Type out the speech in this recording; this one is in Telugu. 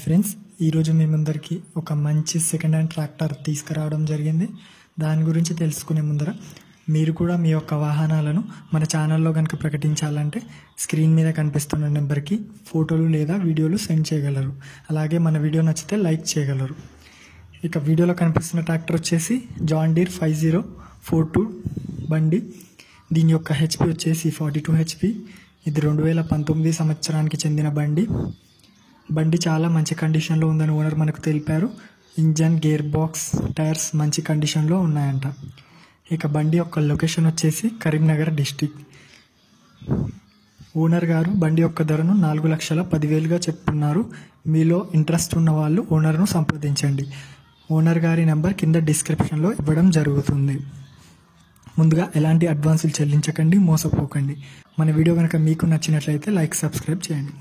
ఫ్రెండ్స్, ఈరోజు మీ ముందరికి ఒక మంచి సెకండ్ హ్యాండ్ ట్రాక్టర్ తీసుకురావడం జరిగింది. దాని గురించి తెలుసుకునే ముందర మీరు కూడా మీ యొక్క వాహనాలను మన ఛానల్లో కనుక ప్రకటించాలంటే స్క్రీన్ మీద కనిపిస్తున్న నెంబర్కి ఫోటోలు లేదా వీడియోలు సెండ్ చేయగలరు. అలాగే మన వీడియో నచ్చితే లైక్ చేయగలరు. ఇక వీడియోలో కనిపిస్తున్న ట్రాక్టర్ వచ్చేసి జాన్ డీర్ 5042 బండి. దీని యొక్క హెచ్పి వచ్చేసి 42 హెచ్పి. ఇది 2019 సంవత్సరానికి చెందిన బండి చాలా మంచి కండిషన్లో ఉందని ఓనర్ మనకు తెలిపారు. ఇంజన్, గేర్ బాక్స్, టైర్స్ మంచి కండిషన్లో ఉన్నాయంట. ఇక బండి యొక్క లొకేషన్ వచ్చేసి కరీంనగర్ డిస్టిక్. ఓనర్ గారు బండి యొక్క ధరను 4,10,000గా చెప్తున్నారు. మీలో ఇంట్రెస్ట్ ఉన్న వాళ్ళు ఓనర్ను సంప్రదించండి. ఓనర్ గారి నెంబర్ కింద డిస్క్రిప్షన్లో ఇవ్వడం జరుగుతుంది. ముందుగా ఎలాంటి అడ్వాన్సులు చెల్లించకండి, మోసపోకండి. మన వీడియో కనుక మీకు నచ్చినట్లయితే లైక్, సబ్స్క్రైబ్ చేయండి.